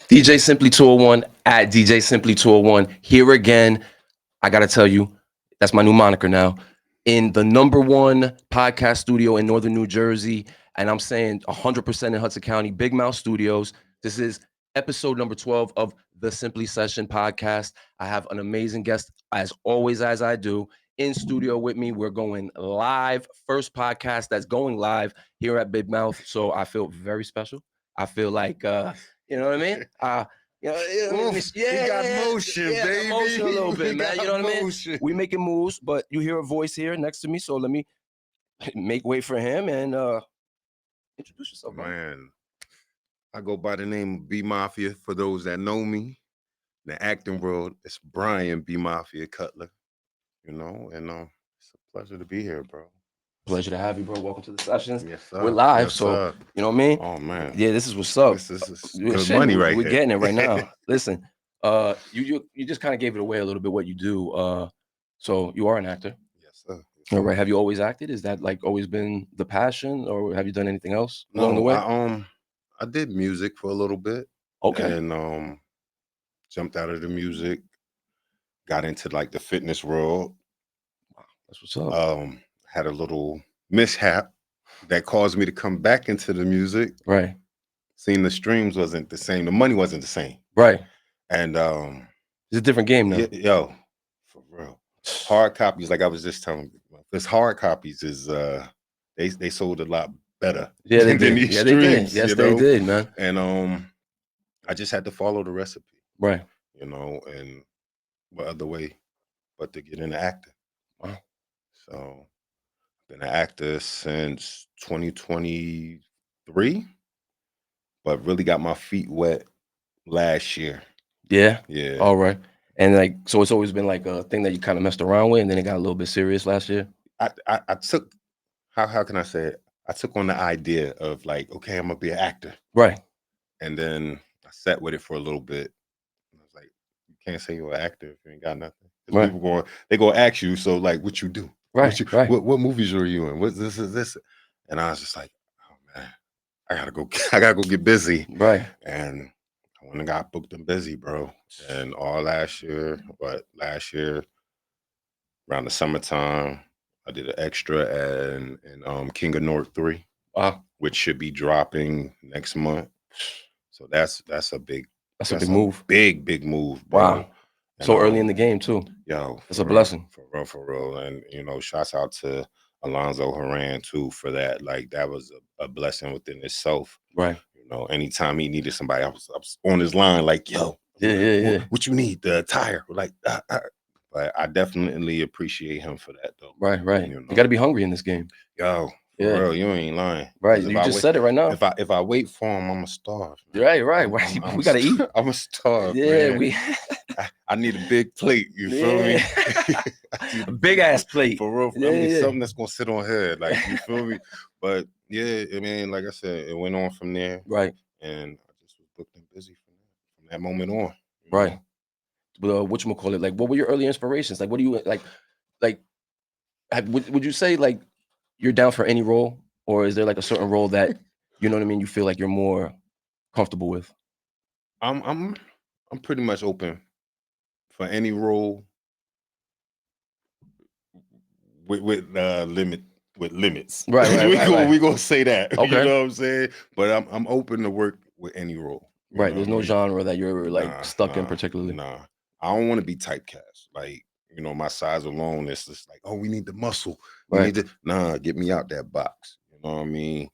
DJ Simply 201 at DJ Simply 201. Here again, I got to tell you, that's my new moniker now. In the #1 podcast studio in Northern New Jersey. And I'm saying 100% in Hudson County, Big Mouth Studios. This is episode number 12 of the Simply Session podcast. I have an amazing guest, as always, as I do, in studio with me. We're going live. First podcast that's going live here at Big Mouth. So I feel very special. I feel like, you know what I mean? We got motion, baby. Motion a little bit, We man. got You know what I mean? motion. We making moves, but you hear a voice here next to me, so let me make way for him and introduce yourself, man. I go by the name of B-Mafia. For those that know me, in the acting world, it's Brian B-Mafia Cutler. You know, and it's a pleasure to be here, bro. Pleasure to have you, bro. Welcome to the sessions. Yes, sir. We're live, Yes, so sir. you know what I mean? Oh man. Yeah, this is what's up. This is good money right We're here. getting it right now. Listen, you just kind of gave it away a little bit what you do. So you are an actor. Yes, sir. Yes, All sir. right. Have you always acted? Is that like always been the passion, or have you done anything else along the No, way? I did music for a little bit. Okay. And jumped out of the music, got into like the fitness world. That's what's up. Had a little mishap that caused me to come back into the music. Right. Seeing the streams wasn't the same. The money wasn't the same. Right. And It's a different game now. yo, for real. Hard copies, like I was just telling you, this hard copies is they sold a lot better. Yeah, they than did. these Yeah, they did. streams, Yes, you they know? did, man. And I just had to follow the recipe. Right. You know, and what other way but to get into acting. Wow. So been an actor since 2023, but really got my feet wet last year. Yeah. Yeah. All right. And like, so it's always been like a thing that you kind of messed around with, and then it got a little bit serious last year. I took how can I say it? I took on the idea of like, okay, I'm gonna be an actor. Right. And then I sat with it for a little bit. And I was like, you can't say you're an actor if you ain't got nothing. Right. People they gonna ask you, so like what you do. Right. What movies are you in? What this is this? And I was just like, oh man, I gotta go get busy. Right. And I went and got booked and busy, bro. And all last year around the summertime, I did an extra in King of North 3. Wow. Which should be dropping next month. So that's a big move. Big move, bro. Wow. And so early in the game too. Yo, it's a blessing. For real. And you know, shouts out to Alonzo Haran too for that. Like that was a blessing within itself. Right. You know, anytime he needed somebody, I was on his line, like, yo, yeah. What you need? The tire. Like but I definitely appreciate him for that though. Right. You know? You gotta be hungry in this game. Yo, for real, you ain't lying. Right. You just said it right now. If I wait for him, I'm gonna starve. Man. Right. We gotta eat. I'm gonna starve. Yeah, man. I need a big plate. You feel me? A big ass plate. For real. I mean, something that's gonna sit on head. Like you feel me? But yeah, I mean, like I said, it went on from there. Right. And I just was booked and busy from that moment on. Right. Whatchamacallit, like what were your early inspirations? Like what do you like would you say like you're down for any role, or is there like a certain role that you know what I mean you feel like you're more comfortable with? I'm pretty much open for any role with limits. Right. We gonna say that. Okay. You know what I'm saying? But I'm open to work with any role. Right. There's no genre that you're like stuck in particularly. Nah. I don't want to be typecast. Like, you know, my size alone is just like, oh, we need the muscle. We need to get me out that box. You know what I mean?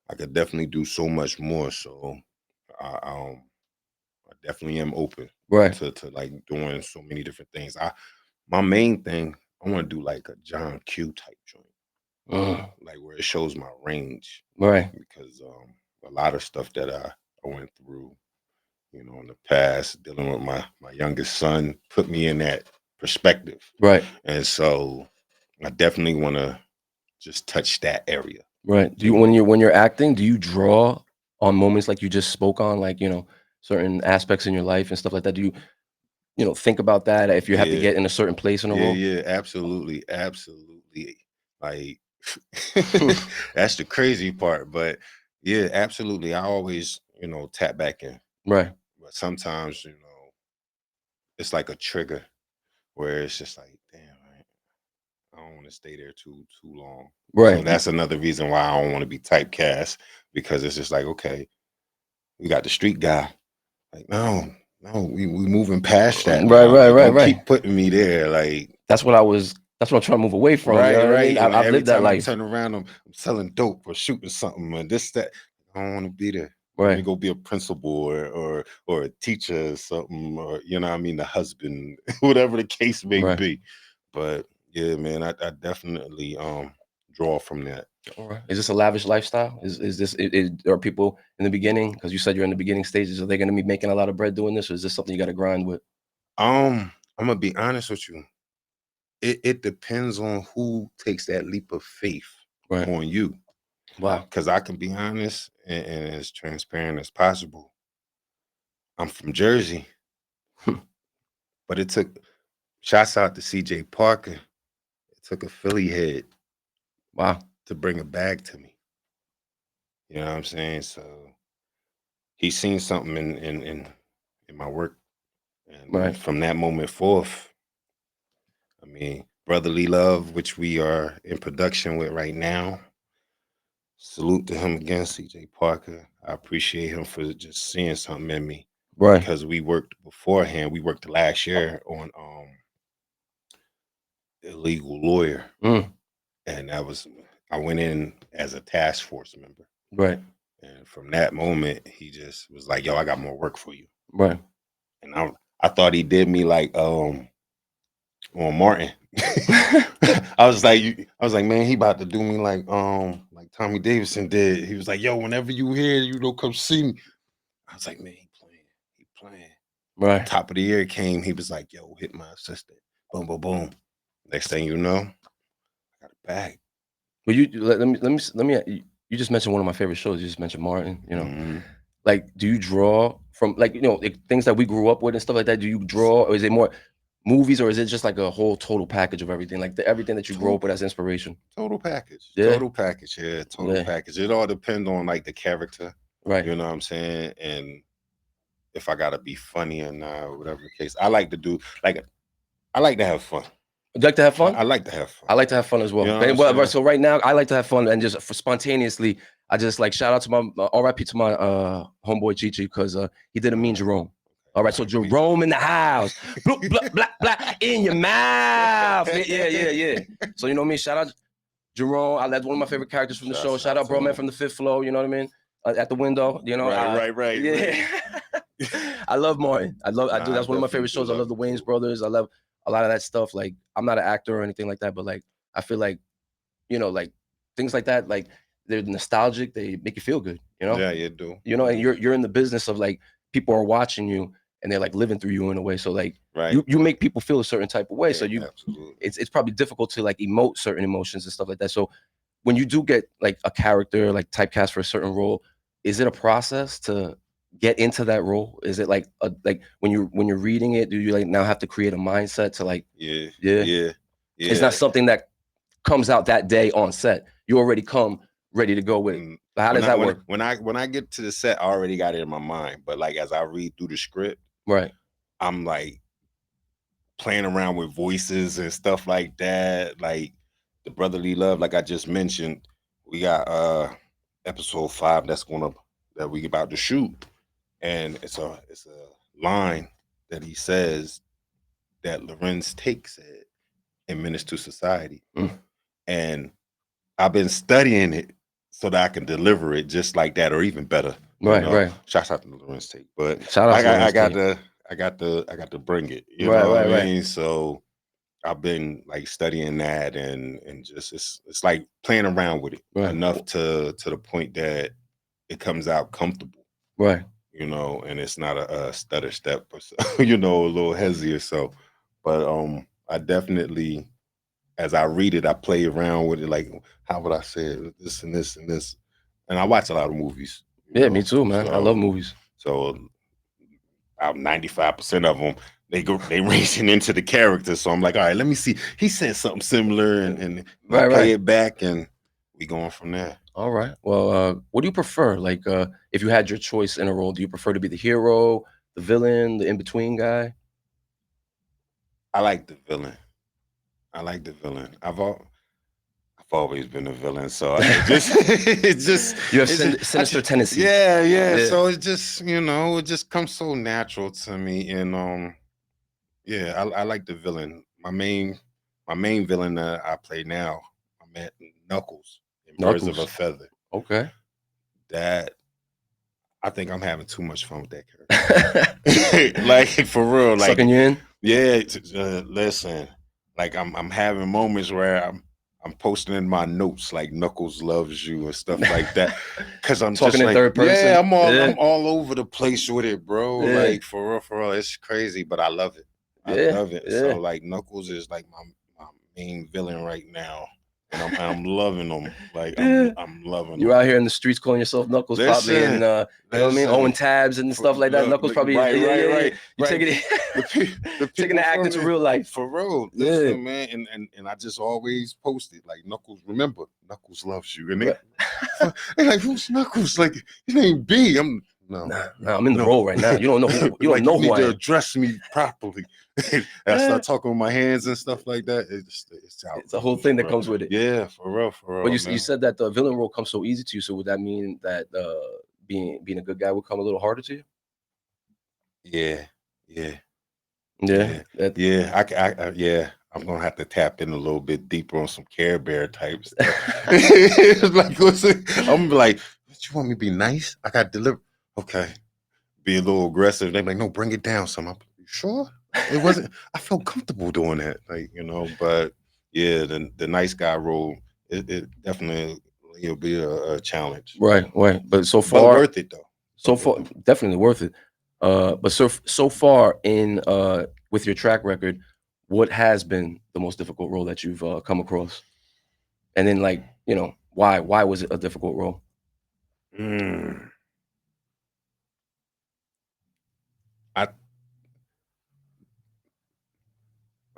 I could definitely do so much more. So I definitely am open to like doing so many different things. My main thing, I want to do like a John Q type joint. Like where it shows my range. Right. Because a lot of stuff that I went through, you know, in the past, dealing with my youngest son, put me in that perspective. Right. And so I definitely want to just touch that area. Right. Do you when you're acting, do you draw on moments like you just spoke on, like, you know, certain aspects in your life and stuff like that? Do you know, think about that if you have to get in a certain place in a role? Yeah, absolutely. Like that's the crazy part. But yeah, absolutely. I always, you know, tap back in. Right. But sometimes, you know, it's like a trigger where it's just like, damn, I don't want to stay there too long. So Right. that's another reason why I don't want to be typecast, because it's just like, okay, we got the street guy. Like, no, we moving past that Right, now. right, Like, right, don't right. keep putting me there. Like, That's what I'm trying to move away from. You know right, what I right. mean? And I've every lived that time I life. turn around, I'm selling dope or shooting something and this, that. I don't want to be there. Let me Right. go be a principal or a teacher or something, or you know what I mean, the husband, whatever the case may Right. be. But yeah, man, I definitely draw from that. All right. Is this a lavish lifestyle? Is this are people in the beginning, because you said you're in the beginning stages, are they going to be making a lot of bread doing this, or is this something you got to grind with? I'm gonna be honest with you. It depends on who takes that leap of faith Right. on you. Wow. Because I can be honest and as transparent as possible. I'm from Jersey, but it took shouts out to CJ Parker. It took a Philly head Wow. to bring a bag to me. You know what I'm saying? So he's seen something in my work. And Right. from that moment forth, I mean, Brotherly Love, which we are in production with right now. Salute to him again, CJ Parker. I appreciate him for just seeing something in me, Right. because we worked beforehand. We worked last year on Illegal Lawyer, Mm. and I went in as a task force member. Right. And from that moment, he just was like, "Yo, I got more work for you." Right. And I thought he did me like on Martin. I was like, man, he about to do me like Tommy Davidson did. He was like, "Yo, whenever you here, you don't come see me." I was like, man, he playing. Right. Top of the year came, he was like, "Yo, hit my assistant." Boom, boom, boom. Next thing you know, I got a bag. Well, let me. You just mentioned one of my favorite shows. You just mentioned Martin. You know, Mm-hmm. like, do you draw from, like, like, things that we grew up with and stuff like that? Do you draw, or is it more movies, or is it just like a whole total package of everything, like everything that you grew Total, up with as inspiration? total package. Yeah. Total package. Yeah, total Yeah. package. It all depends on like the character. Right. You know what I'm saying? And if I gotta be funny or not, or whatever the case. I like to do I like to have fun. Would you like to have fun? I like to have fun. I like to have fun as You well. know what Okay, I'm well, saying? so right now, I like to have fun, and just for spontaneously, I just like shout out to my RIP to my homeboy Chichi, because he did a mean Jerome. All right, so Jerome in the house, blah blah blah blah in your mouth. Yeah. So you know me. Shout out Jerome. That's one of my favorite characters from the show. Shout out bro man from the fifth floor. You know what I mean? At the window. You know. Right. Yeah. I love Martin. I do. That's one of my favorite shows. I love the Wayans brothers. I love a lot of that stuff. Like, I'm not an actor or anything like that, but like, I feel like, like, things like that, like, they're nostalgic. They make you feel good. Yeah, you do. And you're in the business of, like, people are watching you and they're like living through you in a way. So like, Right. you make people feel a certain type of way. Yeah, So absolutely. it's probably difficult to like emote certain emotions and stuff like that. So when you do get like a character like typecast for a certain role, is it a process to get into that role? Is it like like when you're reading it, do you like now have to create a mindset to like, Yeah. it's not something that comes out that day on set. You already come ready to go with it. How does that work? When I get to the set, I already got it in my mind. But like as I read through the script, Right. I'm like playing around with voices and stuff like that. Like the Brotherly Love, like I just mentioned, we got episode 5 that we about to shoot. And it's a line that he says that Lorenz takes it in Menace to Society. And I've been studying it so that I can deliver it just like that or even better. Right. Shouts out to Lorenz Tate. But Shout out to I Lorenz got Tate. I got to bring it. You Right, know what right. I mean? So I've been like studying that and just it's like playing around with it enough to the point that it comes out comfortable. Right. And it's not a stutter step or so, a little hezzy or so. But I definitely, as I read it, I play around with it. Like, how would I say it? This and this and this. And I watch a lot of movies. Yeah, me too, man. I love movies. So about 95% of them, they racing into the character. So I'm like, all right, let me see. He said something similar, and I play it back, and we going from there. All right. Well, what do you prefer? Like, if you had your choice in a role, do you prefer to be the hero, the villain, the in between guy? I like the villain. I've always been a villain, so You have I sinister tendencies. yeah. So it just it just comes so natural to me, and yeah, I like the villain. My main villain that I play now, I met Knuckles in Birds of a Knuckles. Feather. Okay. That I think I'm having too much fun with that character. Like for real, like Sucking you in? yeah. Listen, like I'm having moments where I'm posting in my notes like Knuckles loves you and stuff like that. Cause I'm Talking just in like, third person? yeah, Yeah. I'm all over the place with it, bro. Yeah. Like for real, it's crazy, but I love it. I Yeah, love it. yeah. So like Knuckles is like my main villain right now, and I'm loving him. Like Yeah. I'm loving You're him. out here in the streets calling yourself Knuckles, probably, and Listen, you know what I mean, Owen tabs and stuff like that. Knuckles probably right. You taking it, The taking people the acting to from real life. for real. Yeah. Listen, man, and I just always post it like Knuckles. Remember, Knuckles loves you, and they're like, who's Knuckles? Like his name B. Nah, I'm in the role right now. You don't know who you like, don't know you who need I to am. address me properly. And I start talking with my hands and stuff like that. It's out. It's a whole thing that comes with it. Yeah, for real, But man. you said that the villain role comes so easy to you. So would that mean that being a good guy would come a little harder to you? Yeah. Yeah. Yeah. I'm gonna have to tap in a little bit deeper on some Care Bear type stuff. Like, I'm like, what, you want me to be nice? I got delivered. Okay, be a little aggressive. They're like, no, bring it down some. I'm you sure? It wasn't. I felt comfortable doing that, like But yeah, the nice guy role, it definitely will be a challenge. Right. But so far, worth it though. So far, definitely worth it. But so far in with your track record, what has been the most difficult role that you've come across? And then, like, why was it a difficult role?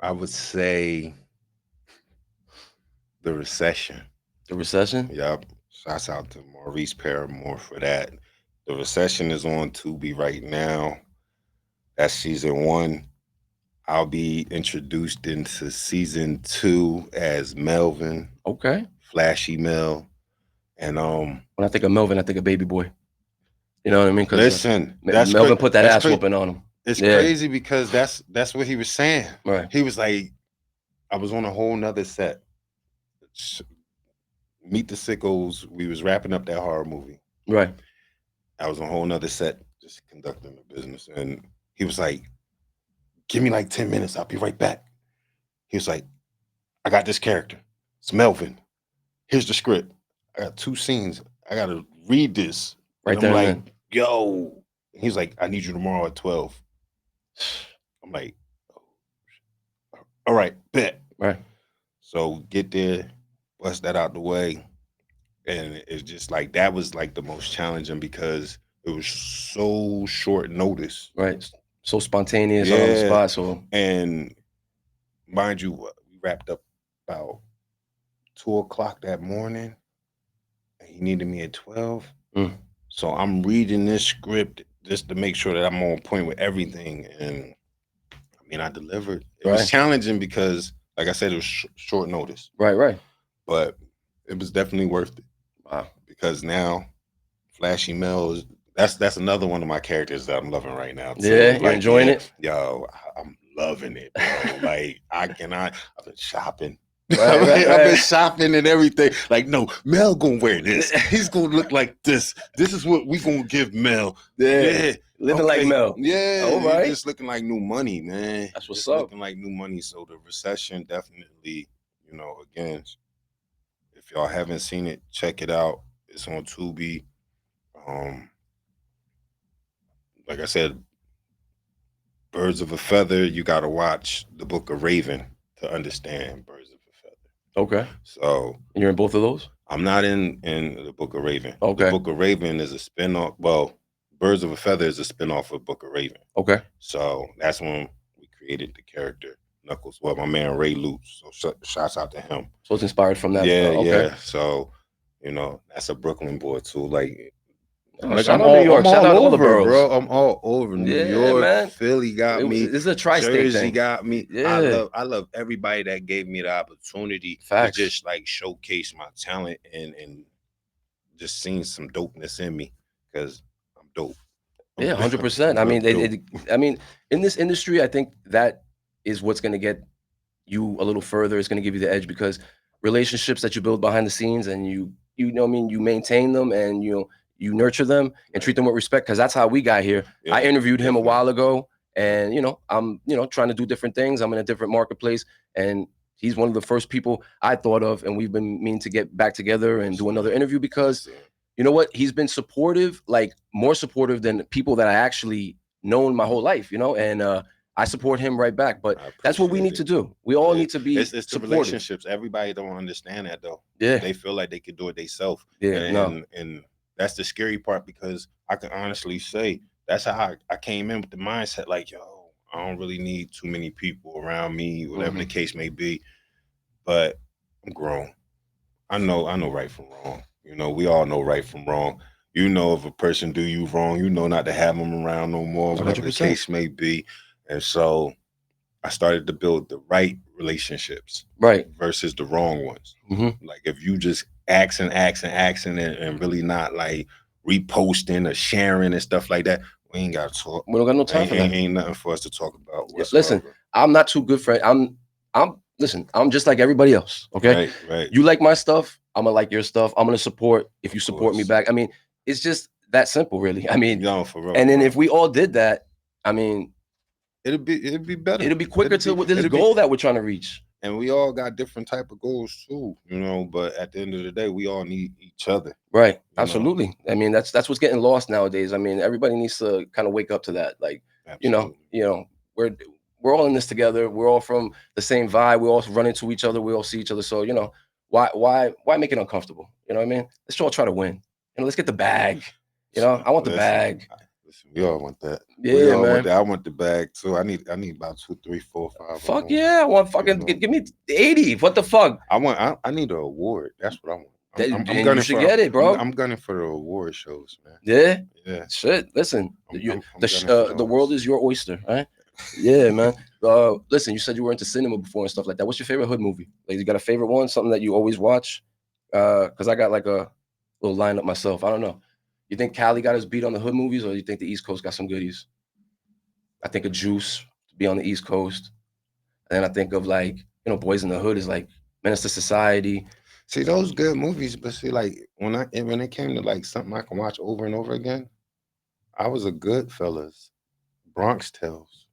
I would say the recession. The recession? Yep. Shouts out to Maurice Paramore for that. The recession is on Tubi right now. That's season 1. I'll be introduced into season 2 as Melvin. Okay. Flashy Mel. And when I think of Melvin, I think of Baby Boy. You know what I mean? Listen, Melvin put that ass whooping on him. It's crazy because that's what he was saying. Right. He was like, I was on a whole nother set. Meet the Sickos. We was wrapping up that horror movie. Right. I was on a whole nother set just conducting the business. And he was like, give me like 10 minutes. I'll be right back. He was like, I got this character. It's Melvin. Here's the script. I got 2 scenes. I got to read this. Right and there. I'm like, yo. He's like, I need you tomorrow at 12. I'm like, all right, bet. Right. So get there, bust that out the way. And it's just like, that was like the most challenging because it was so short notice. Right. So spontaneous on the spot. So, and mind you, we wrapped up about 2:00 that morning. And he needed me at 12. So I'm reading this script just to make sure that I'm on point with everything. And I mean, I delivered. It was challenging because, like I said, it was short notice. Right. But it was definitely worth it. Wow. Because now, Flashy Mel is that's another one of my characters that I'm loving right now too. Yeah, you're enjoying it? Yo, I'm loving it, bro. Like I've been shopping. Right. I've been shopping and everything. Like, no, Mel gonna wear this. He's gonna look like this. This is what we gonna give Mel. Yeah. Living like Mel. Yeah. All right. Just looking like new money, man. That's what's just up. Looking like new money. So the recession definitely, again, if y'all haven't seen it, check it out. It's on Tubi. Like I said, Birds of a Feather, you got to watch The Book of Raven to understand Birds of a Feather. Okay. So and you're in both of those? I'm not in The Book of Raven. Okay. The Book of Raven is a spinoff. Well, Birds of a Feather is a spinoff of Book of Raven. Okay. So that's when we created the character Knuckles. Well, my man Ray Lutz. So shouts out to him. So it's inspired from that. Yeah. So, that's a Brooklyn boy too. Like, Like shout out New York. Shout out all the boroughs, bro. I'm all over. New York, man. Philly got me. This is a tri-state Jersey thing. got me. Yeah. I love everybody that gave me the opportunity Facts. to just like showcase my talent and just seeing some dopeness in me because I'm dope. Yeah, 100%. I mean, in this industry, I think that is what's going to get you a little further. It's going to give you the edge because relationships that you build behind the scenes and you know what I mean, you maintain them and you nurture them and treat them with respect because that's how we got here. Yeah, I interviewed him definitely. a while ago and I'm trying to do different things. I'm in a different marketplace and he's one of the first people I thought of and we've been meaning to get back together and do another interview because you know what? He's been supportive, like more supportive than people that I actually known my whole life, and I support him right back. But that's what we need to do. We all need to be it's the supportive. relationships. Everybody don't understand that though. Yeah. They feel like they could do it themselves. Yeah. And that's the scary part because I can honestly say that's how I came in with the mindset like, yo, I don't really need too many people around me, whatever the case may be. But I'm grown. I know right from wrong. We all know right from wrong. If a person do you wrong, not to have them around no more, whatever 100%. The case may be. And so I started to build the right relationships, right, versus the wrong ones. Like if you just asking and really not like reposting or sharing and stuff like that, we ain't got to talk. We don't got no time for that. Ain't nothing for us to talk about whatsoever. Listen, I'm not too good friend. I'm just like everybody else. Okay. Right. You like my stuff, I'm gonna like your stuff. I'm gonna support if you support me back. I mean, it's just that simple, really. I mean, for real. And then if we all did that, I mean, it'd be better. It'll be quicker to this goal that we're trying to reach. And we all got different type of goals too, but at the end of the day, we all need each other. Right. Absolutely. I mean, that's what's getting lost nowadays. I mean, everybody needs to kind of wake up to that. Like, we're all in this together. We're all from the same vibe. We all run into each other. We all see each other. So, why make it uncomfortable? You know what I mean? Let's all try to win. Let's get the bag. I want the bag. Listen, we all want that. Yeah, man. Want that. I want the bag too. I need about 2, 3, 4, 5. Fuck yeah! I want fucking give me 80. What the fuck? I need an award. That's what I want. I'm gunning you should get it, bro. I'm gunning for the award shows, man. Yeah. Shit. Listen, the world is your oyster, right? Yeah, man. Listen, you said you were into cinema before and stuff like that. What's your favorite hood movie? Like, you got a favorite one? Something that you always watch? Because I got like a little lineup myself. I don't know. You think Cali got us beat on the hood movies, or you think the East Coast got some goodies? I think of Juice to be on the East Coast, and then I think of like Boys in the Hood is like Menace to Society. See, those good movies, but see, like when it came to like something I can watch over and over again, I was a Goodfellas, Bronx Tales.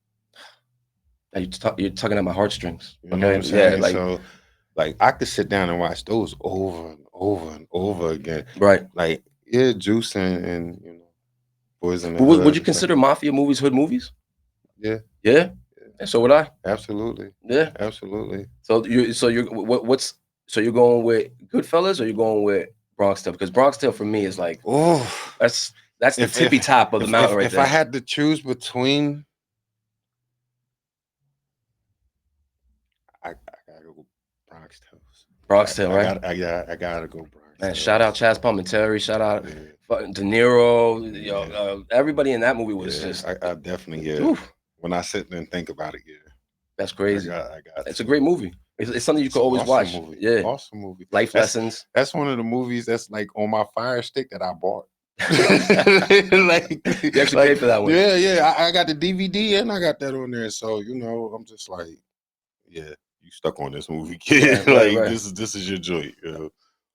You're tugging at my heartstrings. You know what I'm saying? Yeah, so like I could sit down and watch those over and over and over again. Right. Like Juice and Boys in the Hood. Would you consider mafia movies hood movies? Yeah. Yeah. And so would I. Absolutely. Yeah. Absolutely. So you're going with Goodfellas or you're going with Bronx Tale? Because Bronx Tale for me is like, that's the tippy top of the mountain right there. If I had to choose between, I gotta go Bronx Tales. Bronx Tale, right? I gotta go Bronx. Man, shout out Chaz Palminteri, shout out De Niro, everybody in that movie was just. I definitely when I sit and think about it, that's crazy. I got it's a great movie. It's something you can always watch. Movie. Yeah, awesome movie. Life lessons. That's one of the movies that's like on my Fire Stick that I bought. Like you actually paid for that one. Yeah. I got the DVD and I got that on there. So I'm just like, you stuck on this movie, kid. Right. This is your joint.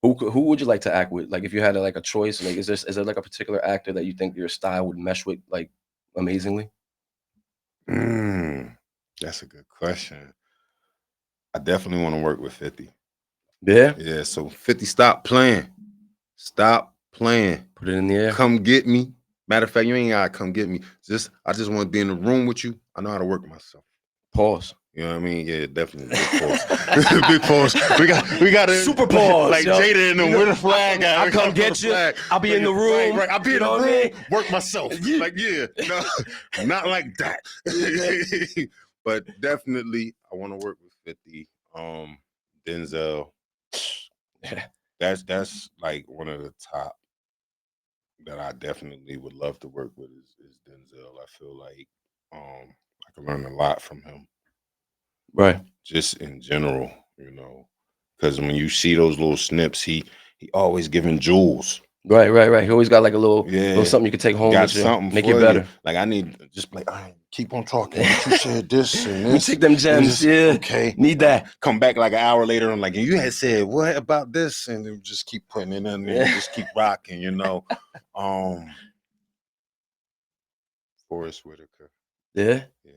Who would you like to act with? Like if you had like a choice, like is there like a particular actor that you think your style would mesh with like amazingly? That's a good question. I definitely want to work with 50. Yeah? Yeah, so 50, stop playing. Stop playing. Put it in the air. Come get me. Matter of fact, you ain't gotta come get me. I just want to be in the room with you. I know how to work myself. Pause. You know what I mean? Yeah, definitely. Big pause. Big pause. We got a super pause. Like Jada in the winter flag. I come get you. I'll be in the room. Right. I'll be in the room. Work myself. Like, no, not like that. But definitely, I want to work with 50. Denzel. That's like one of the top. that I definitely would love to work with is Denzel. I feel like I can learn a lot from him. Right. Just in general, because when you see those little snips, he always giving jewels. Right. He always got like a little Yeah, something you could take home got with you, something make for it better. Like I need just like keep on talking. But you said this and Let me this. take them gems. Yeah, okay. Need that. Come back like an hour later. I'm like, and you had said what about this? And then just keep putting it in there. Just keep rocking. Forrest Whitaker. Yeah. Yeah.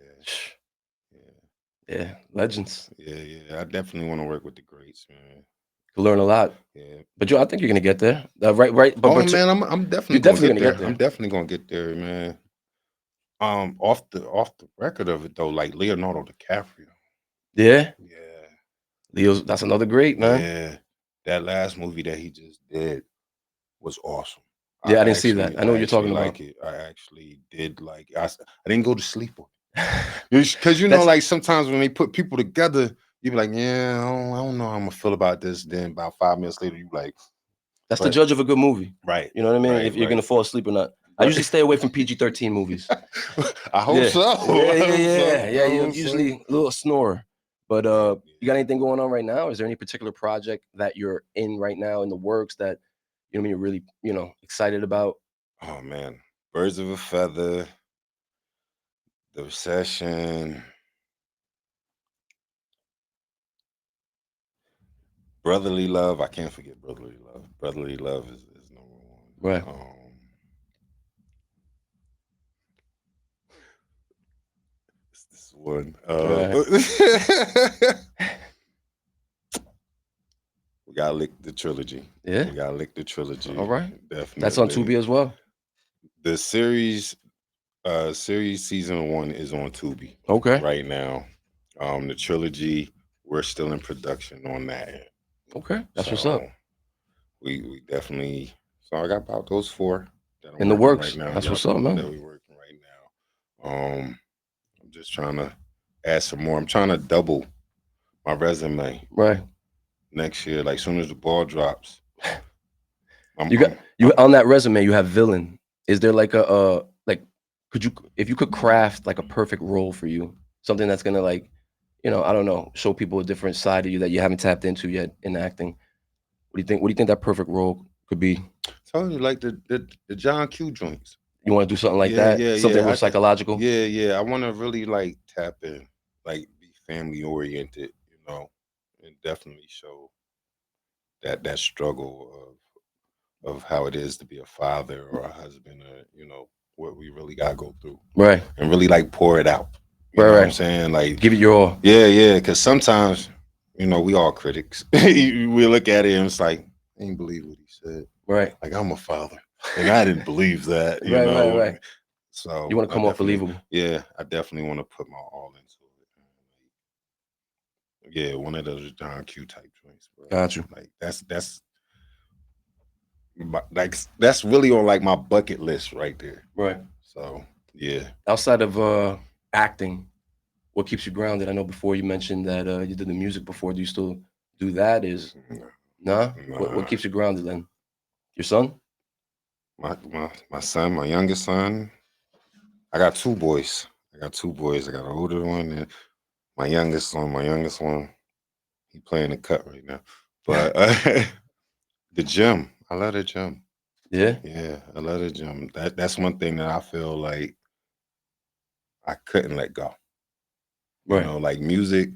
Yeah. Legends. Yeah. I definitely want to work with the greats, man. Learn a lot. Yeah. But I think you're gonna get there. Right. But man, I'm definitely gonna get there. I'm definitely gonna get there, man. Off the record of it though, like Leonardo DiCaprio. Yeah. Yeah. Leo's, that's another great, man. Yeah. That last movie that he just did was awesome. Yeah, I didn't see that. I know what you're talking about. I actually did like I didn't go to sleep on it. Because like sometimes when they put people together, you be like, yeah, I don't know how I'm gonna feel about this. Then about 5 minutes later, you like, that's the judge of a good movie. Right. You know what I mean? Right, if you're gonna fall asleep or not. I usually stay away from PG-13 movies. I hope so. Yeah. You're usually a little snorer. But you got anything going on right now? Is there any particular project that you're in right now in the works that you're really excited about? Oh man, Birds of a Feather, The Recession, Brotherly Love. I can't forget Brotherly Love. Brotherly Love is number one. Right. This one. We gotta lick the trilogy. Yeah. We gotta lick the trilogy. All right. Definitely. That's on Tubi as well. The series season 1 is on Tubi. Okay. Right now. The trilogy, we're still in production on that. Okay. That's what's up. We definitely. So I got about those 4 that I'm in the works right now. That's what's up, man. That we're working right now. I'm just trying to add some more. I'm trying to double my resume. Right. Next year, like soon as the ball drops. You on that resume, you have villain. Is there like a if you could craft like a perfect role for you, something that's gonna I don't know, show people a different side of you that you haven't tapped into yet in acting? What do you think that perfect role could be? Telling you, like the John Q joints. You want to do something like that? Yeah, something real psychological? Yeah. I want to really like tap in, like be family oriented, and definitely show that struggle of how it is to be a father or a husband, or what we really gotta go through, right? And really like pour it out. You know what I'm saying? Like give it your all. Yeah. Because sometimes, we all critics. We look at it and it's like, I ain't believe what he said. Right. Like I'm a father, and I didn't believe that. Right. So you want to come off believable. Yeah, I definitely want to put my all into it. Yeah, one of those John Q type joints. Bro. Got you. Like that's really on like my bucket list right there. Right. So yeah. Outside of acting, what keeps you grounded? I know before you mentioned that you did the music before. Do you still do that? Nah? What keeps you grounded then? Your son? My son, my youngest son. I got 2 boys. I got an older one and my youngest one. He playing the cut right now. But the gym. I love the gym. Yeah? Yeah, I love the gym. That's one thing that I feel like I couldn't let go. Right. Like music,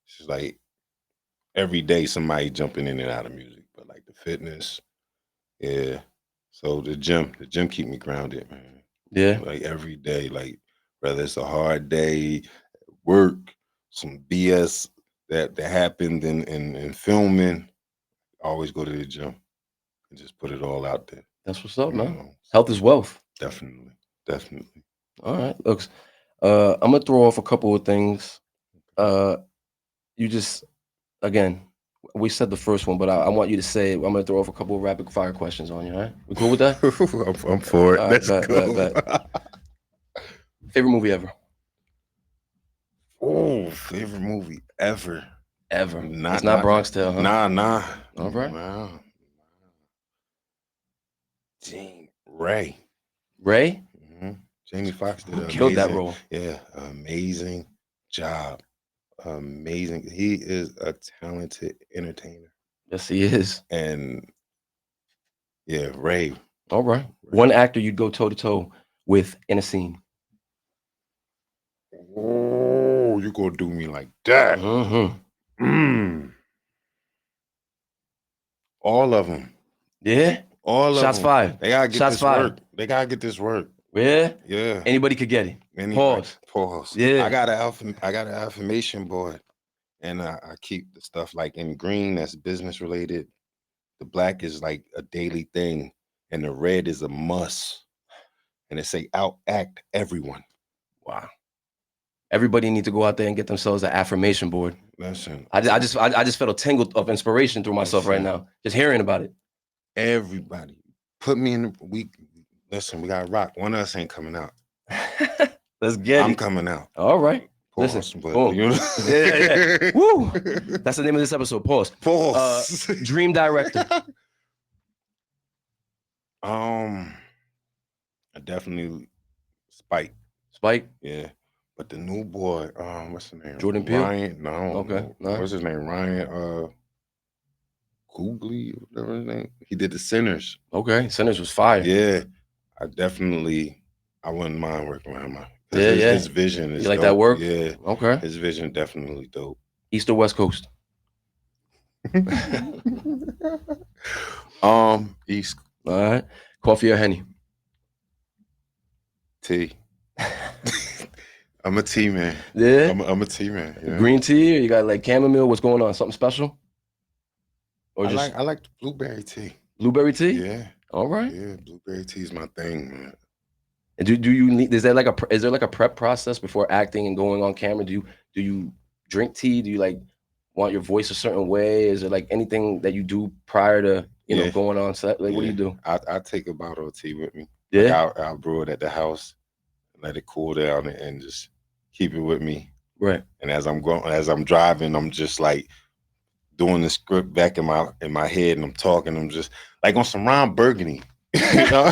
it's just like every day somebody jumping in and out of music. But like the fitness, yeah. So the gym keep me grounded, man. Yeah. Like every day, like whether it's a hard day, work, some BS that happened in filming, I always go to the gym and just put it all out there. That's what's up, man. Health is wealth. Definitely. All right. Look, I'm gonna throw off a couple of things. You just again, we said the first one, but I want you to say I'm gonna throw off a couple of rapid fire questions on you. All right? We cool with that? I'm for it. Right, Let's go. Bet. Favorite movie ever? Oh, favorite movie ever. It's not Bronx Tale, huh? Nah. All right. Nah. Dang. Ray. Ray? Mm-hmm. Jamie Foxx did an Killed that amazing, role. yeah, amazing job. Amazing. He is a talented entertainer. Yes, he is. And yeah, Ray. All right. One actor you'd go toe to toe with in a scene. Oh, you gonna do me like that? Mm-hmm. All of them. Yeah. All Shots of them. fired. They gotta get Shots this fired. work. They gotta get this work. Yeah. Yeah. Anybody could get it. Anybody. Pause. Pause. Yeah. I got an affirmation board, and I keep the stuff like in green that's business related. The black is like a daily thing, and the red is a must. And it say outact everyone. Wow. Everybody needs to go out there and get themselves an affirmation board. Listen, I just felt a tingle of inspiration through myself right now, just hearing about it. Everybody, put me in. Listen, we got rock. One of us ain't coming out. Let's get it. I'm coming out. All right. Pause. Listen. But, Boom. you know? Yeah. Woo. That's the name of this episode. Pause. Pause. Dream director. I definitely Spike. Spike. Yeah. But the new boy, what's his name? Jordan Peele? Ryan. No. Okay. No. What's his name? Ryan Coogly, whatever his name. He did the Sinners. Okay. Sinners was fire. Yeah. I wouldn't mind working with him. Yeah, his vision is you like dope. that work? Yeah. Okay. His vision definitely dope. East or West Coast? East. All right. Coffee or Henny? Tea. I'm a tea man. Yeah. I'm a tea man. Yeah. Green tea, or you got like chamomile? What's going on? Something special? Or I like the blueberry tea. Blueberry tea? Yeah. All right. Yeah, blueberry tea is my thing, man. And do you need? Is there like a prep process before acting and going on camera? Do you drink tea? Do you like want your voice a certain way? Is there like anything that you do prior to you know going on set? Like what do you do? I take a bottle of tea with me. Yeah. Like I'll brew it at the house, let it cool down, and just keep it with me. Right. And as I'm driving, I'm just like doing the script back in my head, and I'm talking. I'm just like on some Ron Burgundy. You know?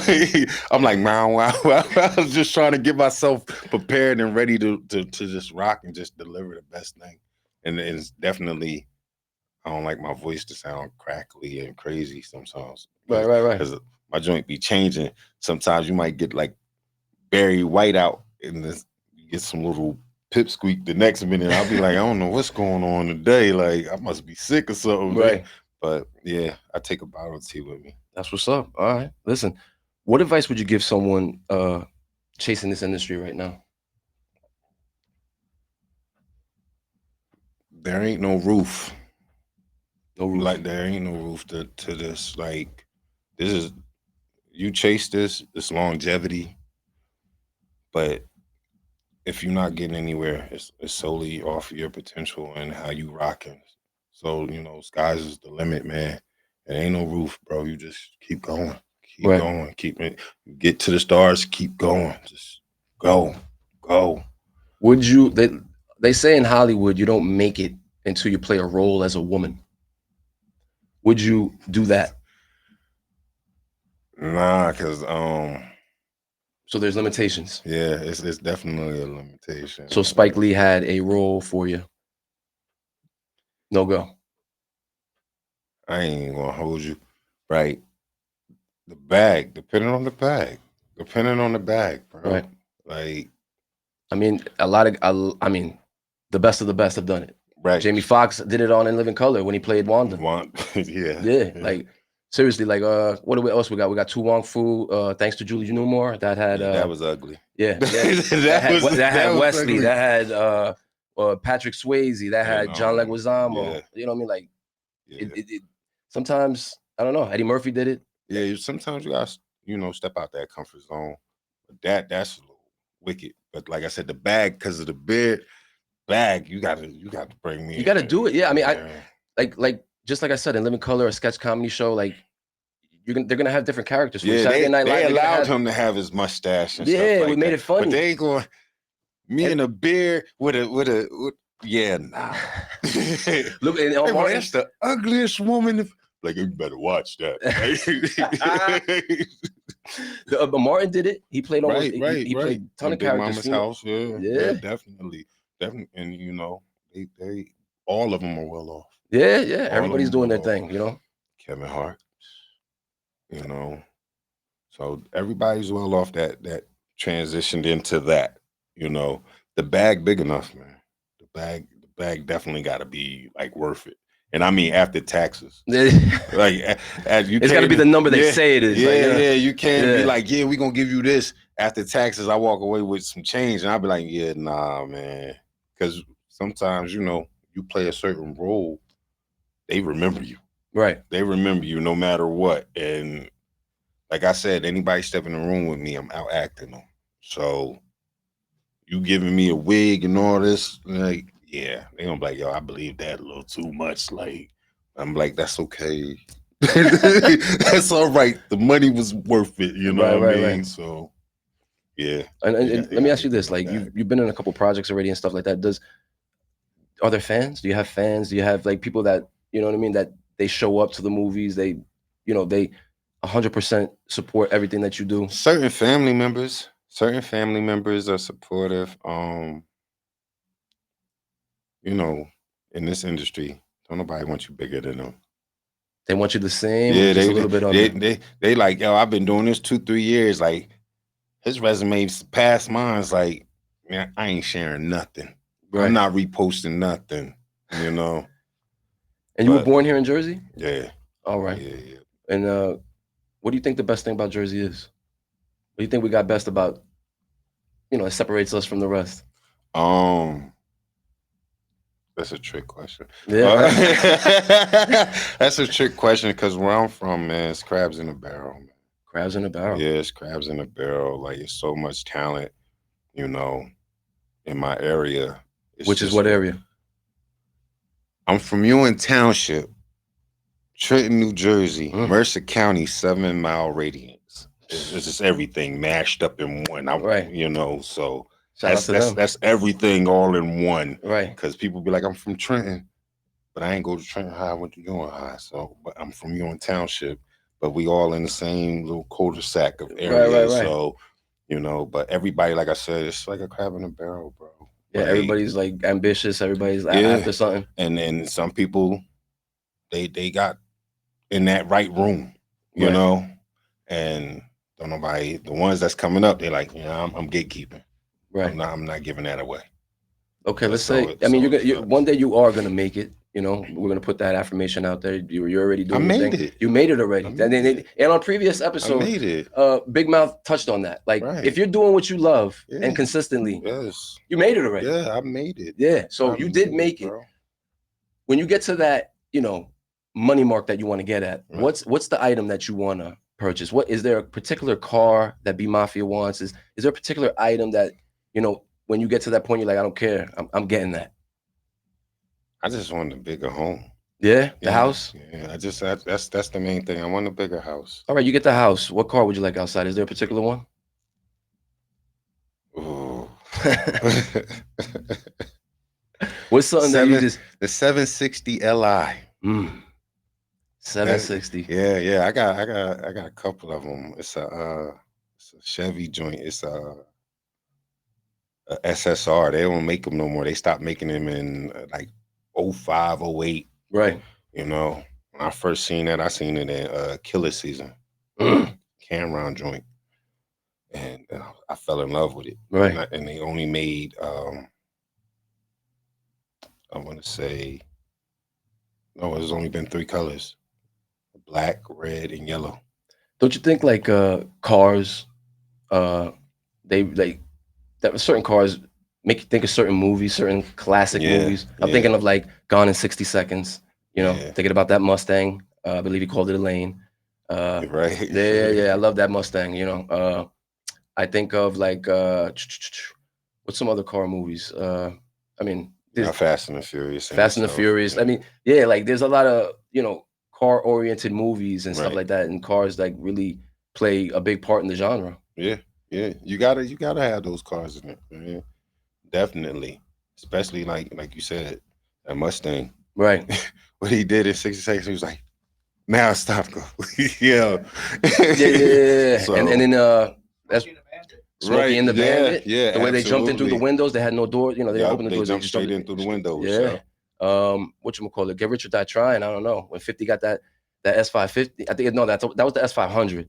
I'm like, man, wow. I was just trying to get myself prepared and ready to just rock and just deliver the best thing. And it's definitely, I don't like my voice to sound crackly and crazy sometimes. Right. Because my joint be changing. Sometimes you might get like Barry White out and you get some little pipsqueak the next minute. I'll be like, I don't know what's going on today. Like I must be sick or something. Right. But yeah, I take a bottle of tea with me. That's what's up. All right. Listen, what advice would you give someone chasing this industry right now? There ain't no roof. No roof. Like there ain't no roof to this. Like this is, you chase this, it's longevity. But if you're not getting anywhere, it's solely off of your potential and how you rocking. So, skies is the limit, man. There ain't no roof, bro. You just keep going. Keep going. Keep it. Get to the stars, keep going. Just go. Would you they say in Hollywood you don't make it until you play a role as a woman. Would you do that? Nah, because so there's limitations. Yeah, it's definitely a limitation. So Spike Lee had a role for you. No go. I ain't gonna hold you. Right. The bag, depending on the bag, bro. Right. Like, I mean, the best of the best have done it. Right. Jamie Foxx did it on In Living Color when he played Wanda. Yeah. Like seriously, like what else we got? We got Tu Wong Fu, thanks to Julie Newmar. That had that was ugly. Yeah. that had Wesley. Ugly. That had Patrick Swayze. That had John Leguizamo. Yeah. You know what I mean? Like it sometimes I don't know. Eddie Murphy did it. Yeah, sometimes you gotta step out that comfort zone. But that's a little wicked. But like I said, the bag, because of the beard bag, you gotta bring me. You gotta do it. Yeah, I mean, like just like I said, in Living Color, a sketch comedy show, like they're gonna have different characters. Yeah, they allowed him to have his mustache and stuff like we made it funny. But they ain't going. Me and a beard with yeah, nah. Look, that's the ugliest woman. Like, you better watch that. Martin did it. He played almost. Right. He played a ton In of Big characters. Mama's house, Yeah. definitely. And you know, they all of them are well off. Yeah. All of Everybody's them doing their well off. thing, you know. Kevin Hart, you know. So everybody's well off that transitioned into that, you know. The bag big enough, man. The bag definitely got to be like worth it. And I mean after taxes. Like as you it's got to be the number they say it is. Yeah. You can't be like, yeah, we're gonna give you this. After taxes, I walk away with some change, and I'll be like, yeah, nah, man. Because sometimes, you know, you play a certain role, they remember you. Right. They remember you no matter what. And like I said, anybody step in the room with me, I'm out acting them. So you giving me a wig and all this, like, yeah, they gonna be like, yo, I believe that a little too much. Like, I'm like, that's okay. That's all right. The money was worth it, you know what I mean? Right. So yeah. And let me ask you this: like, you've been in a couple projects already and stuff like that. Are there fans? Do you have fans? Do you have like people that, you know what I mean, that they show up to the movies? They 100% support everything that you do. Certain family members are supportive. You know, in this industry, don't nobody want you bigger than them. They want you the same. Yeah, just a little bit under. They like, yo, I've been doing this 2-3 years. Like, his resume's past mine's like, man, I ain't sharing nothing. Right. I'm not reposting nothing, you know. And you were born here in Jersey? Yeah. All right. Yeah. And what do you think the best thing about Jersey is? What do you think we got best about, it separates us from the rest? That's a trick question. Yeah, that's a trick question because where I'm from, man, it's crabs in a barrel, man. Crabs in a barrel. Yeah, it's crabs in a barrel. Like, it's so much talent, you know, in my area. Which is what area? I'm from Ewing Township, Trenton, New Jersey, Mercer County, 7-mile radius. It's just everything mashed up in one. Right. You know, so that's everything all in one. Right. Because people be like, I'm from Trenton, but I ain't go to Trenton High. I went to Ewing High. So, but I'm from Ewing Township, but we all in the same little cul-de-sac of area. Right. So, you know, but everybody, like I said, it's like a crab in a barrel, bro. Yeah, like, everybody's like ambitious. Everybody's after something. And then some people, they got in that right room, you know, and don't nobody, the ones that's coming up, they're like, I'm gatekeeping. Right. I'm not giving that away. Okay, let's say, I mean, you're one day you are gonna make it. You know, we're gonna put that affirmation out there. You're already doing. I made it. You made it already. And on previous episodes, I made it. Big Mouth touched on that. Like, if you're doing what you love and consistently, you made it already. Yeah, I made it. Yeah, so you did make it. When you get to that, money mark that you want to get at, what's the item that you want to purchase? What is there a particular car that B-Mafia wants? Is there a particular item that when you get to that point, you're like, I don't care. I'm getting that. I just want a bigger home. Yeah, the house. Yeah, that's the main thing. I want a bigger house. All right, you get the house. What car would you like outside? Is there a particular one? Ooh. What's something that you just the 760 Li? 760. Yeah. I got a couple of them. It's a Chevy joint. It's a SSR. They don't make them no more. They stopped making them in like 05, 08. Right. You know, when I first seen that, I seen it in Killer Season. Cameron joint. And I fell in love with it. Right. And they only made, I want to say, no, it's only been 3 colors: black, red, and yellow. Don't you think like cars, that certain cars make you think of certain movies, certain classic movies? I'm thinking of like Gone in 60 Seconds. Thinking about that Mustang. I believe he called it a lane. Right. Yeah. I love that Mustang. I think of like what's some other car movies? I mean, Fast and the Furious. Fast and the Furious. I mean, yeah, like there's a lot of car-oriented movies and stuff like that, and cars like really play a big part in the genre. Yeah. You gotta have those cars in it. Man. Definitely, especially like you said, that Mustang. Right. What he did in 60 seconds, he was like, Now stop go. Yeah. Yeah. So, And then that's Smokey and the Bandit. Yeah, The way they jumped in through the absolutely. windows, they had no doors. You know, they didn't open the They doors. jumped Just straight in through the windows. Yeah. Whatchamacallit, Get Rich or Die Trying. I don't know. When 50 got that S550, I think that was the S500.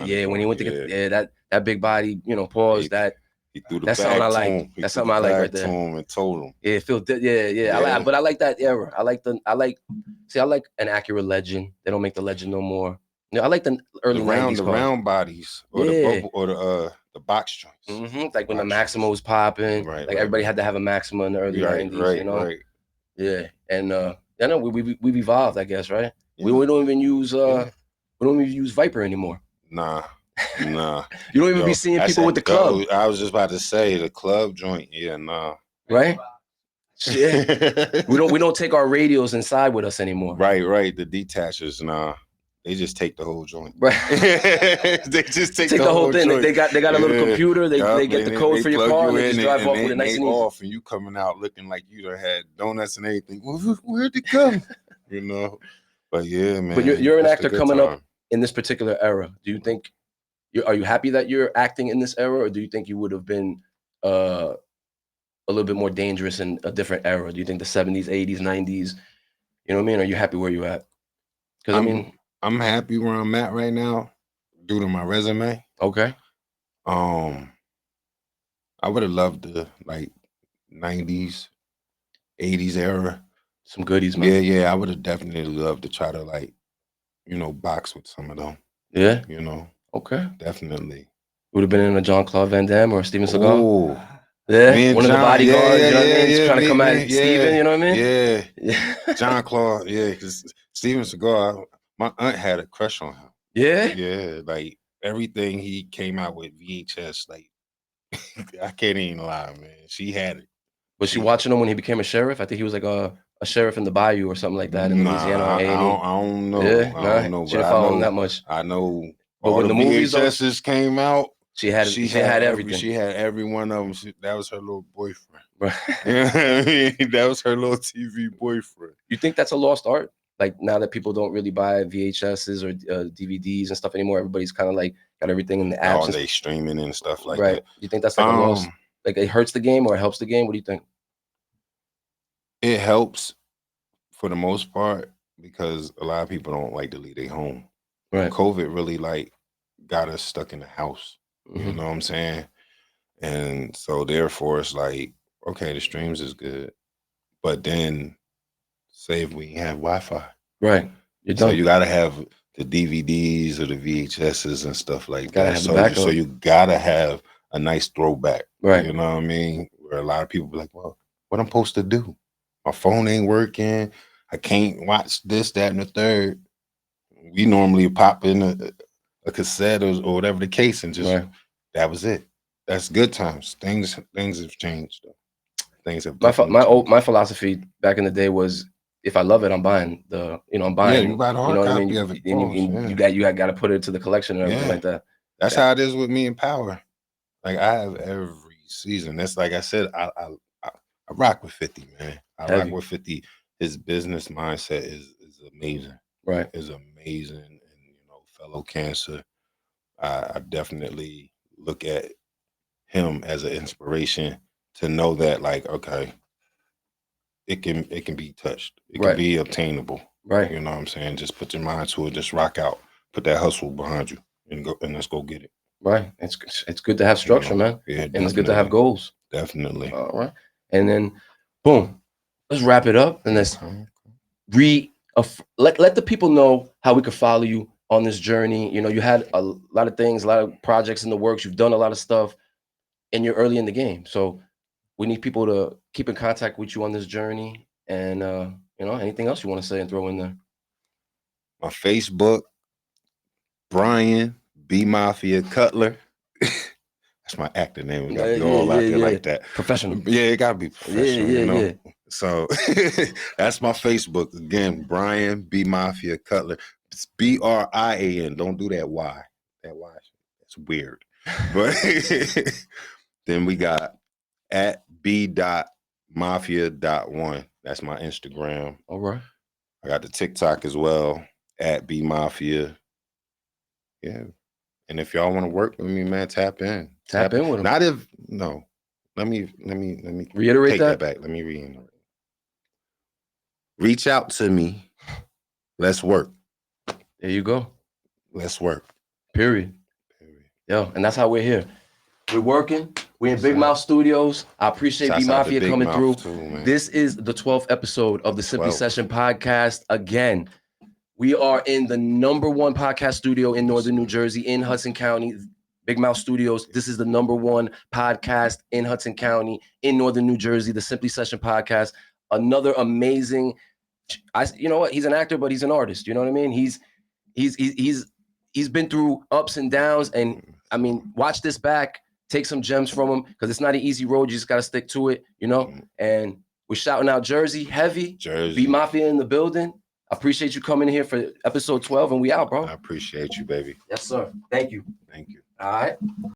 Yeah, when he went to get that big body, you know, pause that. He threw the That's something I bag to like. him. That's something I like right To there. him and told him. Yeah, it feels yeah. But I like that era. I like an accurate legend. They don't make the legend no more. I like the early 90s the cars. round bodies or the bubble or the box joints. Mm-hmm. Like when the Maxima was popping, everybody had to have a Maxima in the early 90s, you know? Right. Yeah. And I know we've evolved, I guess, right? Yeah. We don't even use Viper anymore. Nah. You don't even be seeing people with the club. I was just about to say the club joint. Yeah, nah. Right? Yeah. we don't take our radios inside with us anymore. Right. The detachers, nah. They just take the whole joint. Right. They just take the whole thing. Joint. They got a little computer. They get the code for your car and they just drive off with it nice and easy. Off, and you coming out looking like you done had donuts and everything. Where'd it come? You know. But yeah, man. But you're an actor coming up in this particular era. Do you think are you happy that you're acting in this era, or do you think you would have been a little bit more dangerous in a different era? Do you think the 70s, 80s, 90s? You know what I mean? Are you happy where you at? Because I'm happy where I'm at right now due to my resume. Okay. I would have loved the 90s, 80s era. Some goodies, man. Yeah. I would have definitely loved to try to box with some of them. Yeah. Okay. Definitely. Would have been in a Jean-Claude Van Damme or Steven Seagal. Oh. Yeah, one of the bodyguards, you know what I mean? He's trying to come at Steven, you know what I mean? Yeah. Jean-Claude, because Steven Seagal, my aunt had a crush on him. Yeah? Yeah, everything he came out with VHS, I can't even lie, man. She had it. Was she watching him when he became a sheriff? I think he was like a sheriff in the Bayou or something like that in Louisiana. I don't know. Yeah, I don't know. She didn't follow him that much. I know. But when the movies VHSs came out, she had everything. She had every one of them. That was her little boyfriend. Right. That was her little TV boyfriend. You think that's a lost art? Like now that people don't really buy VHSs or DVDs and stuff anymore, everybody's kind of got everything in the apps. Oh, they streaming and stuff like that. Right. You think that's a lost? It hurts the game or it helps the game? What do you think? It helps for the most part because a lot of people don't like to leave their home. Right. COVID really got us stuck in the house. Mm-hmm. You know what I'm saying? And so therefore it's okay, the streams is good. But then say if we have Wi-Fi. Right. So you gotta have the DVDs or the VHSs and stuff like that. So you gotta have a nice throwback. Right. You know what I mean? Where a lot of people be like, well, what I'm supposed to do? My phone ain't working. I can't watch this, that, and the third. We normally pop in a cassette or whatever the case and just that was it. That's good times. Things have changed though. Things have my philosophy back in the day was if I love it, I'm buying I'm buying. Yeah, you buy the hard copy of it. You got to put it to the collection and everything like that. That's how it is with me and Power. I have every season. That's like I said, I rock with 50, man. I rock with 50. His business mindset is amazing. Right. Is amazing. And fellow cancer. I definitely look at him as an inspiration to know that okay, it can be touched. It can be obtainable. Right. You know what I'm saying? Just put your mind to it, just rock out. Put that hustle behind you and let's go get it. Right. It's good to have structure, man. Yeah, and it's good to have goals. Definitely. All right. And then boom. Let's wrap it up and let's let the people know how we could follow you on this journey. You had a lot of things, a lot of projects in the works. You've done a lot of stuff and you're early in the game. So we need people to keep in contact with you on this journey. And, anything else you want to say and throw in there? My Facebook, Brian B-Mafia Cutler. That's my actor name. We gotta be all out there like that. Professional. Yeah, it gotta be professional. Yeah. So that's my Facebook. Again, Brian B-Mafia Cutler. It's BRIAN. Don't do that Y. That Y. That's weird. But then we got at B.Mafia.1. That's my Instagram. All right. I got the TikTok as well. at B-Mafia. Yeah. And if y'all want to work with me, man, tap in. Tap in with him. Not if no. Let me Reiterate take that back. Let me reiterate. Reach out to me. Let's work. There you go. Let's work. Period. Yo, and that's how we're here. We're working. We're in Big Mouth Studios. I appreciate B-Mafia coming through. This is the 12th episode of the Simply Session podcast. Again, we are in the #1 podcast studio in Northern New Jersey, in Hudson County, Big Mouth Studios. This is the #1 podcast in Hudson County, in Northern New Jersey, the Simply Session podcast. Another amazing, you know what? He's an actor, but he's an artist. You know what I mean? He's been through ups and downs, and I mean, watch this back. Take some gems from him, because it's not an easy road. You just got to stick to it, you know? And we're shouting out Jersey, heavy. B-Mafia in the building. I appreciate you coming here for episode 12, and we out, bro. I appreciate you, baby. Yes, sir. Thank you. Thank you. All right.